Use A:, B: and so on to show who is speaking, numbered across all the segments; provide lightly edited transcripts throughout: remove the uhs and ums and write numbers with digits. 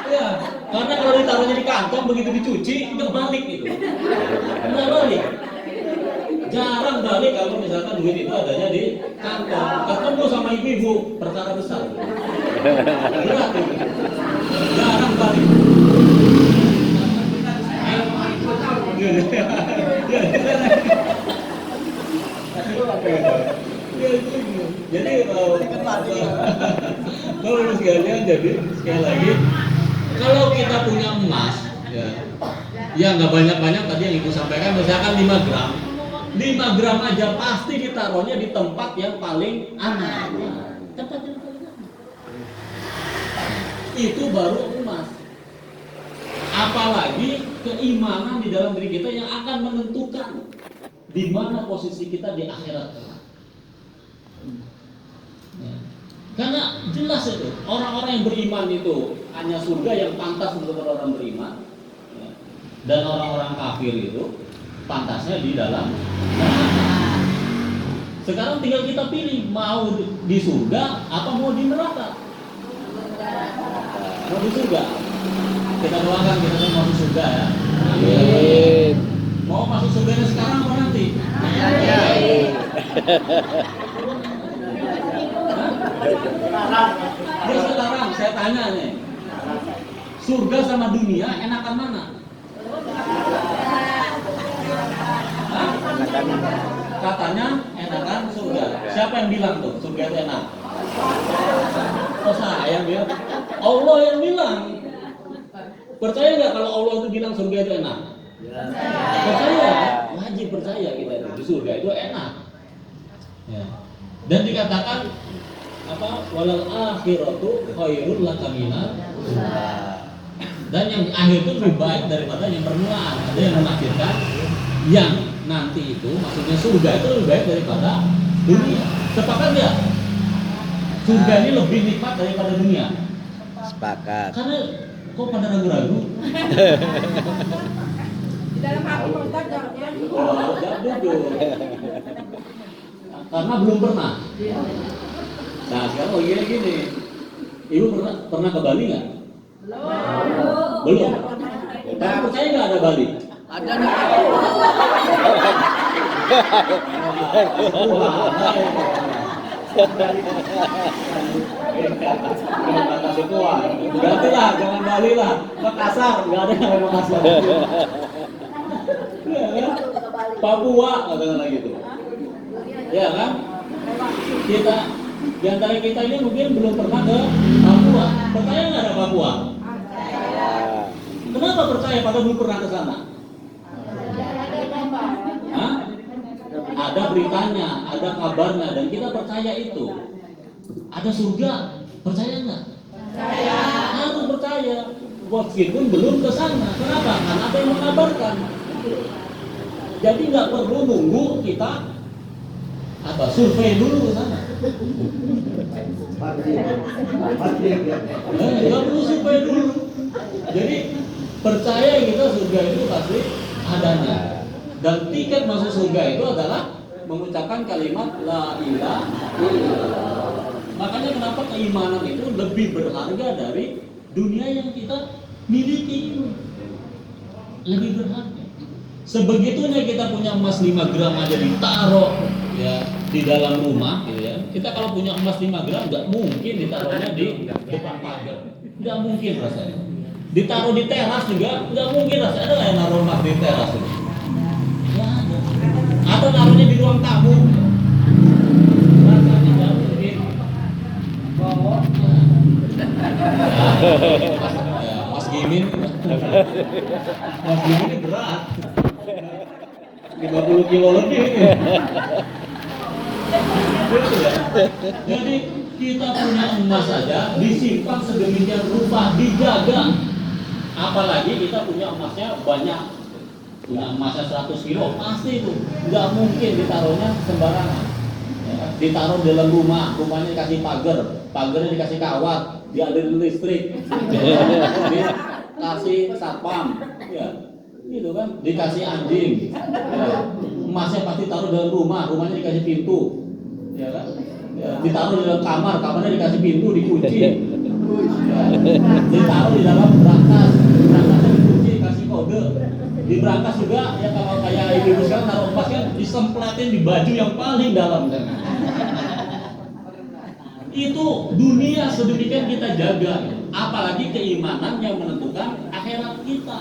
A: Ya, karena kalau ditaruhnya di kantong begitu dicuci nggak balik gitu. Nggak balik. Jarang balik kalau misalkan duit itu adanya di kantong. Ketemu sama ibu-ibu perkara besar. Berat itu. Jarang balik. Jadi kalau sekalian, jadi sekali lagi kalau kita punya emas ya nggak banyak-banyak tadi yang ibu sampaikan, misalkan 5 gram 5 gram aja pasti ditaruhnya di tempat yang paling aman, tempat yang paling aman itu baru emas. Apalagi keimanan di dalam diri kita yang akan menentukan di mana posisi kita di akhirat. Ya. Karena jelas itu orang-orang yang beriman itu hanya surga yang pantas untuk orang beriman, ya. Dan orang-orang kafir itu pantasnya di dalam neraka. Sekarang tinggal kita pilih mau di surga apa mau di neraka. Mau di surga. Kita doakan kita semua masuk surga ya. Amin. Mau masuk surganya sekarang apa nanti? Amin. Dia sekarang saya tanya nih, surga sama dunia enakan mana? Hah? Katanya enakan surga. Siapa yang bilang tuh surga itu enak? Oh saya yang bilang. Allah yang bilang. Percaya nggak kalau Allah itu bilang surga itu enak? Percaya, wajib percaya kita itu di surga itu enak. Ya. Dan dikatakan apa? Walal akhiratu khairul laka minal ula. Dan yang akhir itu lebih baik daripada yang permulaan. Ada yang menafsirkan yang nanti itu maksudnya surga itu lebih baik daripada dunia. Sepakat ya? Surga ini lebih nikmat daripada dunia.
B: Sepakat.
A: Karena kok pada ragu-ragu?
C: Di dalam hati Ustaz jawabnya.
A: Oh, jujur. Karena belum pernah. Nah sekarang oh gini, ibu pernah ke Bali nggak? Belum. Tapi percaya nggak ada Bali?
C: Ada.
A: Ganti lah, jangan Bali lah. Makassar, nggak ada yang Makassar. Papua katakanlah gitu. Ya kan? Kita di antara kita ini mungkin belum pernah ke Papua. Percaya nggak ada Papua? Kenapa percaya padahal belum pernah ke sana? Hah? Ada beritanya, ada kabarnya, dan kita percaya itu. Ada surga, percaya nggak? Percaya. Harus percaya. Meskipun belum ke sana. Kenapa? Karena ada yang mengabarkan. Jadi nggak perlu nunggu kita survei dulu ke sana. Nggak perlu survei dulu. Jadi percaya kita surga itu pasti adanya. Dan tiket masuk surga itu adalah mengucapkan kalimat la ilaha illallah. Makanya kenapa keimanan itu lebih berharga dari dunia yang kita miliki ini. Lebih berharga. Sebegitunya kita punya emas 5 gram aja ditaruh ya di dalam rumah gitu ya. Kita kalau punya emas 5 gram nggak mungkin ditaruhnya di depan pagar. Nggak mungkin rasanya. Ditaruh di teras juga nggak mungkin rasanya. Ada yang naruh emas di teras itu? Nggak ada. Atau naruhnya di ruang tamu. Rasanya nggak mungkin. Mas Gimin ini berat 50 kilo lebih ini. Jadi kita punya emas saja disimpan sedemikian rupa, dijaga. Apalagi kita punya emasnya banyak, punya emasnya 100 kilo, pasti itu nggak mungkin ditaruhnya sembarangan. Ditaruh dalam rumah, rumahnya dikasih pagar, pagarnya dikasih kawat, dialirin listrik, dikasih satpam, ya, gitu kan, dikasih anjing, ya. Emasnya pasti taruh dalam rumah, rumahnya dikasih pintu, ya kan, ya. Ditaruh dalam kamar, kamarnya dikasih pintu, dikunci, Ditaruh di dalam berangkas, berangkasnya dikunci, kasih kode. Di berangkas juga ya kalau kayak ibu sekarang naruh emas kan disemplatin di baju yang paling dalam. Itu dunia sedemikian kita jaga, apalagi keimanan yang menentukan akhirat kita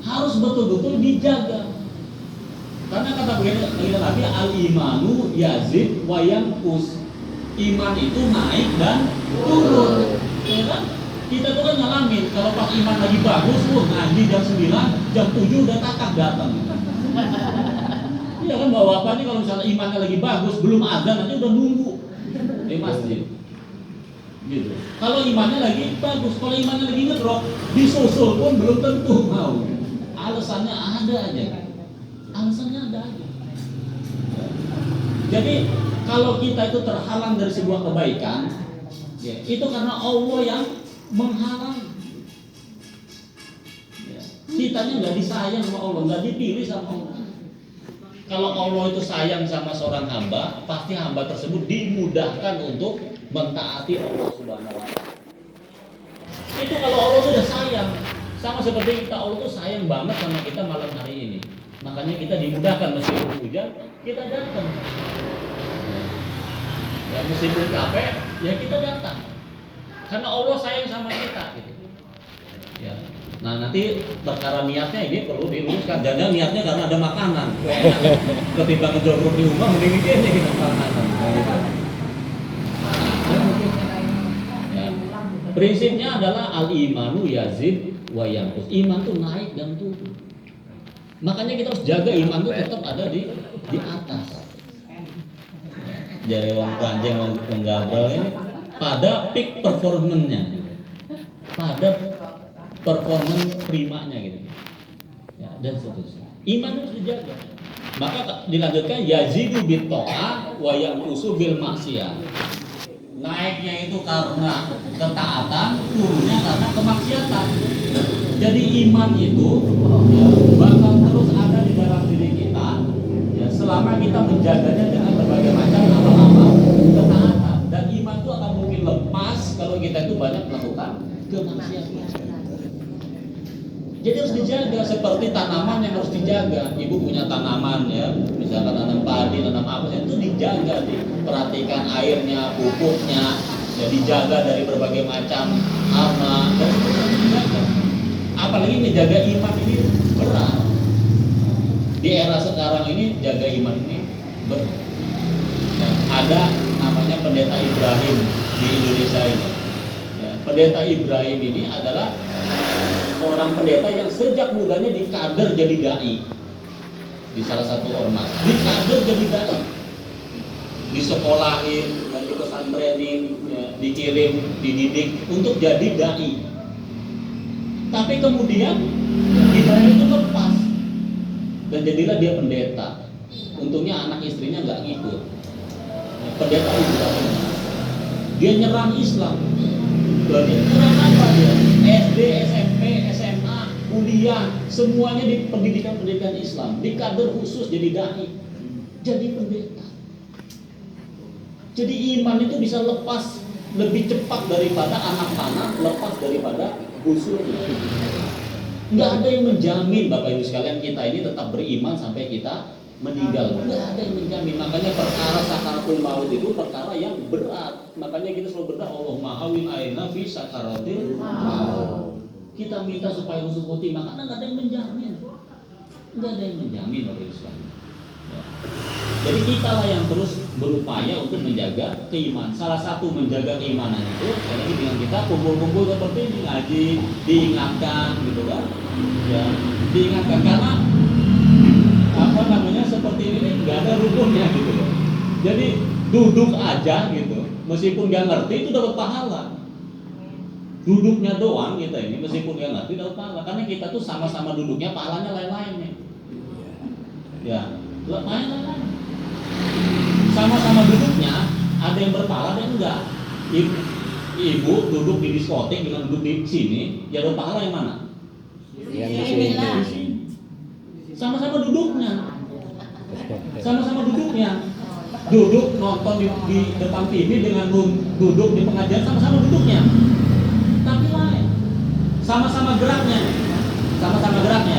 A: harus betul-betul dijaga. Karena kata begini Nabi, al-imanu yazid wa yanqus. Iman itu naik dan turun. Ya kan? Kita tuh kan ngalamin kalau pas iman lagi bagus, ngaji jam 9, jam 7 udah takak datang. Iya kan bawa apa nih kalau misalnya imannya lagi bagus, belum azan aja udah nunggu di masjid. Gitu. Kalau imannya lagi bagus, kalau imannya lagi ngedrop, disusul pun belum tentu mau. Alasannya ada aja. Alasannya ada aja. Jadi kalau kita itu terhalang dari sebuah kebaikan, ya, itu karena Allah yang menghalang. Ya, kitanya nggak disayang sama Allah, nggak dipilih sama Allah. Kalau Allah itu sayang sama seorang hamba, pasti hamba tersebut dimudahkan untuk mentaati Allah Subhanahu wa Ta'ala. Itu kalau Allah sudah sayang, sama seperti kita, Allah tuh sayang banget sama kita malam hari ini. Makanya kita dimudahkan meskipun hujan, kita datang. Ya, meskipun capek, ya kita datang. Karena Allah sayang sama kita. Gitu. Ya. Nah nanti perkara niatnya ini perlu diluruskan. Jangan niatnya karena ada makanan. Ketimbang ngejogrok di rumah, mending ini kita makanan. Ya. Prinsipnya adalah al-imanu yazid wa yanqus. Iman tuh naik dan turun. Makanya kita harus jaga iman tuh tetap ada di atas. Jadi wong kanjeng wong penggabel ini pada peak performance-nya, pada performance primanya gitu, ya, dan seterusnya. Iman harus dijaga. Maka dilanjutkan yazidu bit ta'ah wa yanqusu bil maksiyah. Naiknya itu karena ketaatan, turunnya karena kemaksiatan. Jadi iman itu ya, bakal terus ada di dalam diri kita ya, selama kita menjaganya dengan berbagai macam amal-amal ketaatan. Dan iman itu akan mungkin lepas kalau kita itu banyak melakukan kemaksiatan. Jadi harus dijaga seperti tanaman yang harus dijaga. Ibu punya tanaman ya, misalkan nanam padi, nanam apa itu dijaga, diperhatikan airnya, pupuknya, ya dijaga dari berbagai macam hama dan itu dijaga. Apalagi menjaga iman ini berat. Di era sekarang ini jaga iman ini berat. Nah, ada namanya pendeta Ibrahim di Indonesia ini. Ya, pendeta Ibrahim ini adalah orang pendeta yang sejak mudanya dikader jadi dai di salah satu ormas, dikader jadi dai, disekolahin, dipesantrenin, ya, dikirim, dididik untuk jadi dai. Tapi kemudian Ibrahim itu lepas dan jadilah dia pendeta. Untungnya anak istrinya nggak ngikut. Pendeta Ibrahim dia nyerang Islam. Berarti nyerang apa dia? SD, SMP, SMA, kuliah, semuanya di pendidikan Islam, di kader khusus jadi dai, jadi pendeta. Jadi iman itu bisa lepas lebih cepat daripada anak panah lepas daripada busurnya. Nggak ada yang menjamin Bapak Ibu sekalian kita ini tetap beriman sampai kita meninggal. Nggak ada yang menjamin. Makanya perkara sakaratul maut itu perkara yang berat. Makanya kita selalu berdoa, Allahumma hawwin alaina fi sakaratil maut. Kita minta supaya husnul khotimah, karena nggak ada yang menjamin. Nggak ada yang menjamin Bapak Ibu sekalian. Ya. Jadi kita lah yang terus berupaya untuk menjaga keimanan. Salah satu menjaga keimanan itu adalah dengan kita kumpul-kumpul seperti ini, ngaji, diingatkan gitu kan. Ya, diingatkan karena apa namanya seperti ini nggak ada rukunnya gitu loh. Jadi duduk aja gitu, meskipun nggak ngerti itu dapat pahala. Duduknya doang kita ini meskipun nggak ngerti dapat pahala, karena kita tuh sama-sama duduknya pahalanya lain-lain nih. Ya, lain-lain. Sama-sama duduknya ada yang berpahala ada yang enggak. Ibu duduk di diskotik dengan duduk di sini, ya dapat pahala yang mana?
B: Yang di sini.
A: Sama-sama duduknya. Sama-sama duduknya. duduk nonton di depan TV dengan duduk di pengajian sama-sama duduknya, tapi lain. Sama-sama geraknya,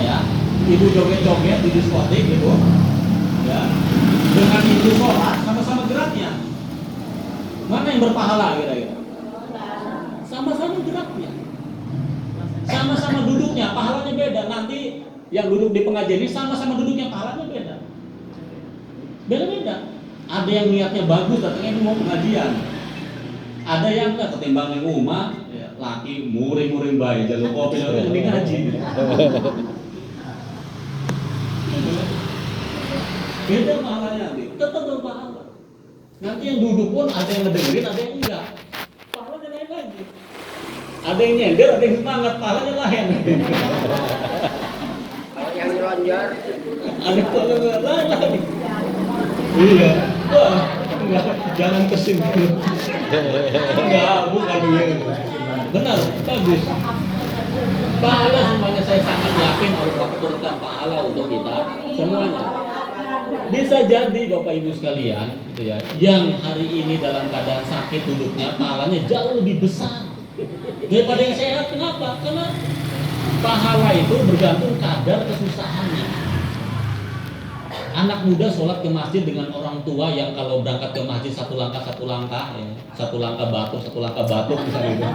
A: ya. Ibu joget-joget di diskotik gitu, ya. Dengan ibu sholat sama-sama geraknya. Mana yang berpahala kira-kira? Sama-sama geraknya, sama-sama duduknya, pahalanya beda. Nanti yang duduk di pengajian ini sama-sama duduknya, pahalanya beda. Beda-beda. Ada yang niatnya bagus, datangnya ini mau pengajian. Ada yang enggak, ketimbang yang rumah, ya, laki muring-muring bayi, jalur kopi, jalur ini ngaji. Beda pahalanya nanti, tetap berpahala. Nanti yang duduk pun ada yang ngedengerin, ada yang enggak. Pahalanya lain lagi. Ada yang nyender, ada yang semangat, pahalanya lain.
D: Yang ronjor.
A: Ada pahalanya lain lagi. Iya, wah, enggak, jangan kesini. Enggak, bukan begitu. Benar, bagus. Pahala semuanya, saya sangat yakin Allah turunkan pahala untuk kita semuanya. Bisa jadi Bapak Ibu sekalian, gitu ya, yang hari ini dalam keadaan sakit duduknya, pahalanya jauh lebih besar daripada yang sehat. Kenapa? Karena pahala itu bergantung kadar kesusahannya. Anak muda sholat ke masjid dengan orang tua yang kalau berangkat ke masjid satu langkah ya. Satu langkah batuk misalnya gitu.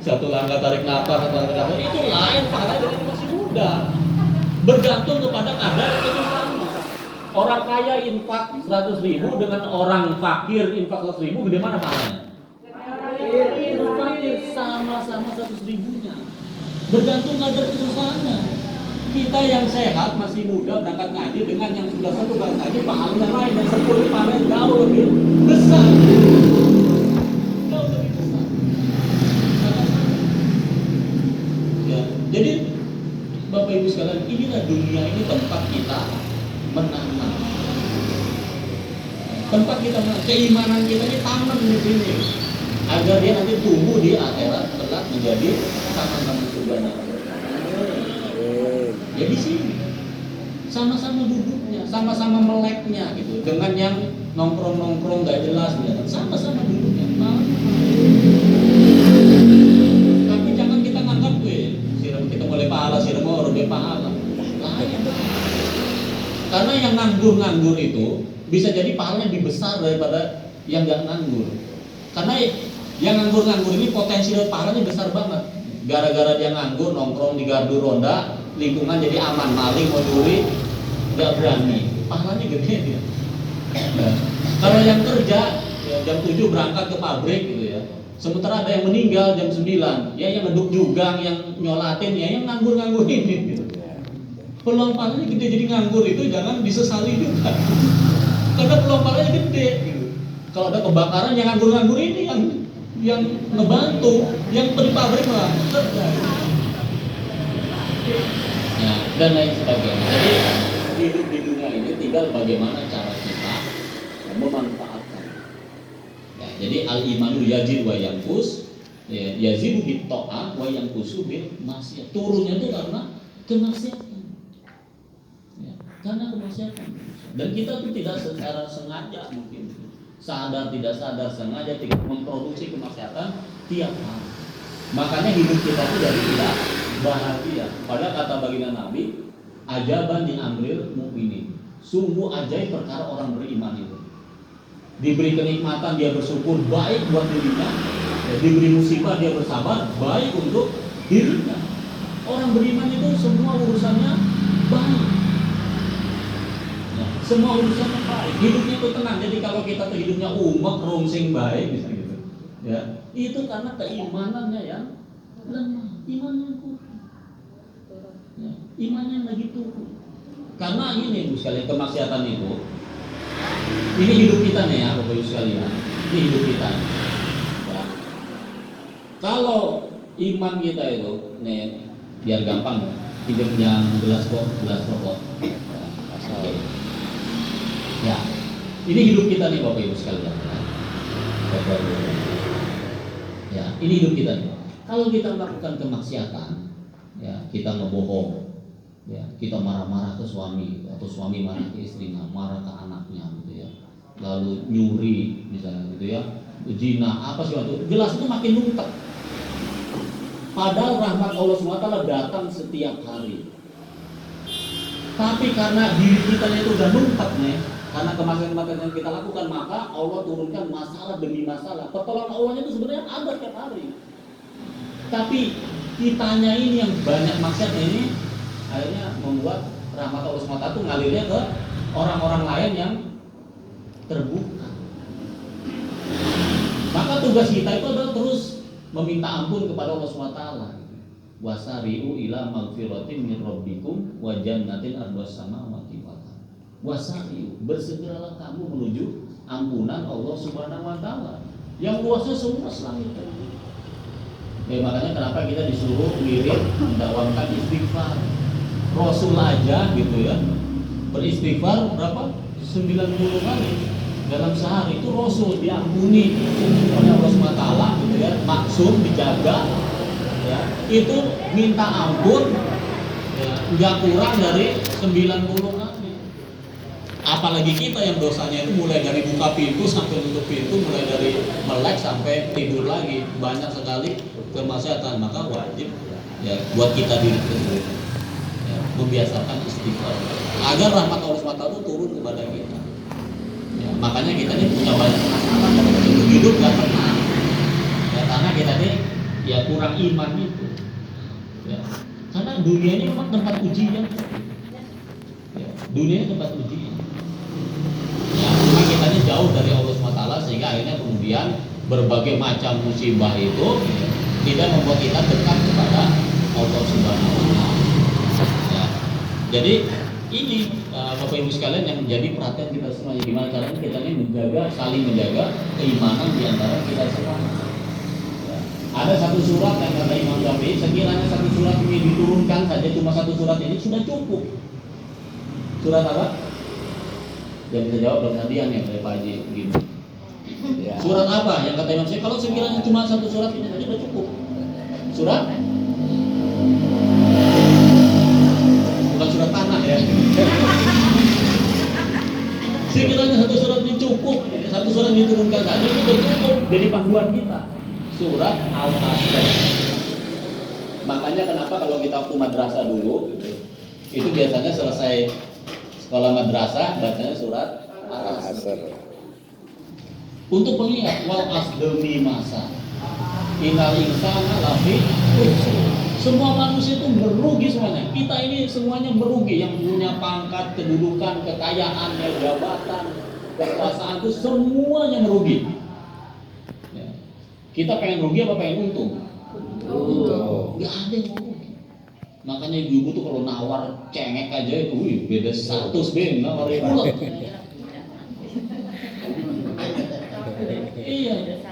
A: Satu langkah tarik nafas, satu langkah nafas, itu lain pahala dari masih muda. Bergantung kepada kadar kesusahannya. Orang kaya infak 100.000 dengan orang fakir infak 100.000, gede mana pahalanya? Fakir sama-sama 100.000-nya. Bergantung kadar kesusahannya. Kita yang sehat masih muda berangkat ngaji dengan yang sudah satu kali ngaji pahalanya lain, dan 10 pahalanya jauh lebih besar. Jauh lebih besar. Ya, jadi Bapak Ibu sekalian, inilah dunia ini tempat kita menanam. Tempat kita keimanan kita ini tanam di sini agar dia nanti tumbuh di akhirat kelak menjadi taman-taman surga. Ya di sini sama-sama duduknya, sama-sama meleknya gitu. Dengan yang nongkrong gak jelas ya, sama-sama duduknya. Tapi jangan kita nganggap kita boleh pahala, mau lebih pahala. Lain. Karena yang nganggur itu bisa jadi pahalanya lebih besar daripada yang gak nganggur. Karena yang nganggur ini potensi dari pahalanya besar banget. Gara-gara dia nganggur nongkrong di gardu ronda, lingkungan jadi aman, maling mau curi nggak berani, pahalanya gede dia. Nah, kalau yang kerja ya, jam 7 berangkat ke pabrik gitu ya, sementara ada yang meninggal jam 9, ya yang ngeduk jugang, yang nyolatin, ya yang nganggur ini gitu. Peluang pahalanya gede, jadi nganggur itu jangan disesali juga, karena peluang pahalanya gede gitu. Kalau ada kebakaran yang nganggur ini yang ngebantu, yang di pabrik mah kerja. Ya, dan lain sebagainya. Jadi hidup di dunia ini tinggal bagaimana cara kita memanfaatkan. Ya, jadi al-imanu yazid wa yanqus, ya, yazidu bit ta'at wa yanqusu bil maksiyah. Turunnya itu karena kemaksiatan. Ya, karena kemaksiatan. Dan kita tuh tidak secara sengaja, mungkin sadar tidak sadar sengaja tidak memproduksi kemaksiatan tiap hari. Makanya hidup kita itu jadi tidak bahagia. Pada kata baginda Nabi, ajaban di amril mukminin. Sungguh ajaib perkara orang beriman itu. Diberi kenikmatan dia bersyukur, baik buat dirinya. Diberi musibah dia bersabar, baik untuk dirinya. Orang beriman itu semua urusannya baik. Ya, semua urusannya baik. Hidupnya itu tenang. Jadi kalau kita tuh hidupnya umek, rungsing baik, misalnya gitu. Ya, itu karena keimanannya yang lemah, imannya kurang. Ya, imannya lagi turun. Karena ini Bu sekalian, kemaksiatan itu, ini hidup kita nih ya Bapak Ibu sekalian, ini hidup kita. Ya. Kalau iman kita itu, nih biar gampang, hidup yang gelas rokok. Ya. Ya, ini hidup kita nih Bapak Ibu sekalian. Bapak Ibu. Ya, ini hidup kita nih. Kalau kita melakukan kemaksiatan, ya kita ngebohong, ya kita marah-marah ke suami, atau suami marah ke istrinya, marah ke anaknya, gitu ya. lalu nyuri misalnya gitu ya, zina apa sih waktu jelas itu makin numpuk. Padahal rahmat Allah SWT datang setiap hari. Tapi karena diri kita itu udah numpuk nih, karena kemaksiatan yang kita lakukan, maka Allah turunkan masalah demi masalah. Pertolongan Allahnya itu sebenarnya ada tiap hari. Tapi kitanya ini yang banyak maksiatnya ini akhirnya membuat rahmat Allah SWT itu ngalirnya ke orang-orang lain yang terbuka. Maka tugas kita itu adalah terus meminta ampun kepada Allah SWT. Wasari'u ila magfiratin min rabbikum wa jannatin ardhas samawati wal ardh. Wasari'u, bersegeralah kamu menuju ampunan Allah Subhanahu wa taala yang luasnya seluas langit. Ya, makanya kenapa kita disuruh wirid mendakwamkan istighfar. Rasul aja gitu ya, beristighfar berapa? 90 kali dalam sehari. Itu Rasul diampuni oleh Allah SWT gitu ya, maksum dijaga ya, itu minta ampun ya, nggak kurang dari 90 kali. Apalagi kita yang dosanya itu mulai dari buka pintu sampai tutup pintu, mulai dari melek sampai tidur lagi, banyak sekali kemaksiatan. Maka wajib ya buat kita diri sendiri ya, membiasakan istighfar agar rahmat Allah SWT itu turun kepada kita ya, makanya kita ini punya banyak masalah untuk hidup gak tenang ya, karena kita ini ya kurang iman itu ya, karena dunia ini memang tempat ujian ya, dunia ini tempat ujian ya, cuma kita ini jauh dari Allah SWT sehingga akhirnya kemudian berbagai macam musibah itu ya, tidak membuat kita dekat kepada Allah Subhanahu wa taala. Ya. Jadi ini Bapak Ibu sekalian yang menjadi perhatian kita semua, gimana caranya kita ini menjaga, saling menjaga keimanan di antara kita semua. Ya. Ada satu surat yang kata Imam Syafi'i, sekiranya satu surat ini diturunkan saja, cuma satu surat ini sudah cukup. Surat apa? Yang bisa jawab Dr. Dian ya, Pak Haji begini. Ya. Surat apa yang kata Imam Syafi'i? Kalau sekiranya cuma satu surat ini saja sudah cukup. Surat? Bukan surat tanah ya. Sekiranya satu surat ini cukup, satu surat ini diturunkan saja itu sudah cukup jadi panduan kita. Surat Al-Asr. Makanya kenapa kalau kita waktu madrasah dulu, itu biasanya selesai sekolah madrasah bacanya surat Al-Asr. Untuk melihat wal asdemi masa innal insana lafi khusr. Semua manusia itu merugi semuanya. Kita ini semuanya merugi, yang punya pangkat, kedudukan, kekayaan, jabatan, kekuasaan itu semuanya merugi. Ya. Kita pengen rugi apa pengen untung? Nggak ada yang mau rugi. Makanya ibu-ibu tuh kalau nawar cengek aja itu, beda 100 nawar itu. Iya.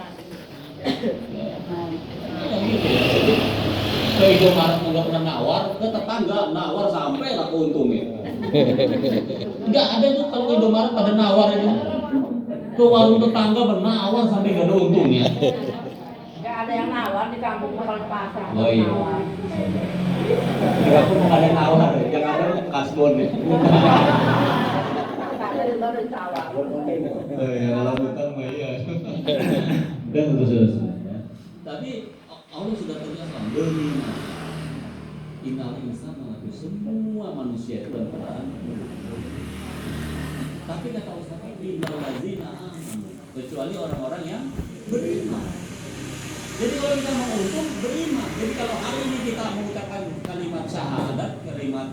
A: Ke Indomaret nggak pernah nawar, ke tetangga nawar sampai lah keuntungnya. Nggak ada tuh kalau ke Indomaret pada nawar itu. Ke warung tetangga bernawar sampai nggak ada untungnya.
C: Nggak ada yang nawar di kampung kalau pasar.
A: Oh iya. Di kampung nggak ada yang nawar, yang ada kasbon ya.
C: Ada baru tawar.
A: Oh iya, kalau utang mah iya. Dan terus. Tapi Allah sudah ternyata demi innal insana lafi semua manusia itu dalam keadaan. Tapi kata Ustaz innal ladzina amanu, kecuali orang-orang yang beriman. Jadi kalau kita mau untung beriman. Jadi kalau hari ini kita mengucapkan kalimat syahadat, kalimat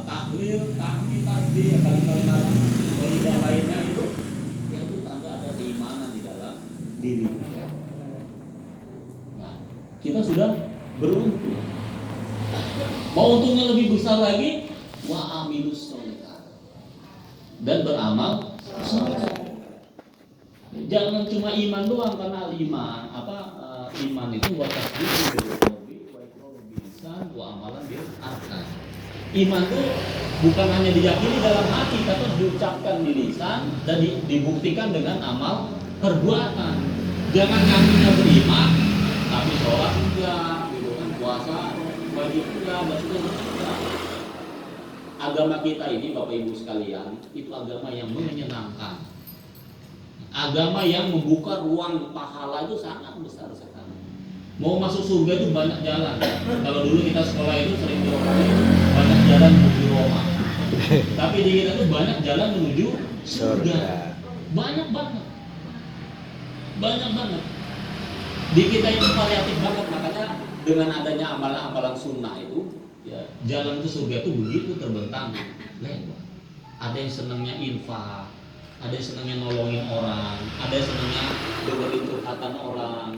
A: tahlil, tahmid, tasbih, kalimat yang lainnya itu tanda ada keimanan di dalam diri kita. Nah, kita sudah beruntung. Mau untungnya lebih besar lagi, wa amilus sholihat, dan beramal saleh. Jangan cuma iman doang, karena iman itu wa tasdiqu bil qalbi wa iqraru bil lisan wa amalan bil arkan. Iman itu bukan hanya diyakini dalam hati, tapi diucapkan di lisan dan dibuktikan dengan amal perbuatan. Jangan ngakunya beriman tapi sholat enggak, gitu kan, puasa wajib enggak, enggak. Agama kita ini Bapak Ibu sekalian itu agama yang menyenangkan. Agama yang membuka ruang pahala itu sangat besar sekali. Mau masuk surga itu banyak jalan. Kalau dulu kita sekolah itu sering diomongin banyak jalan menuju Roma. Tapi di kita itu banyak jalan menuju surga. Banyak banget. Banyak banget. Di kita ini variatif banget, makanya dengan adanya amalan-amalan sunnah itu, ya, jalan ke surga itu begitu terbentang, lebar. Ada yang senangnya infak, ada yang senangnya nolongin orang, ada yang senangnya dengerin curhatan orang.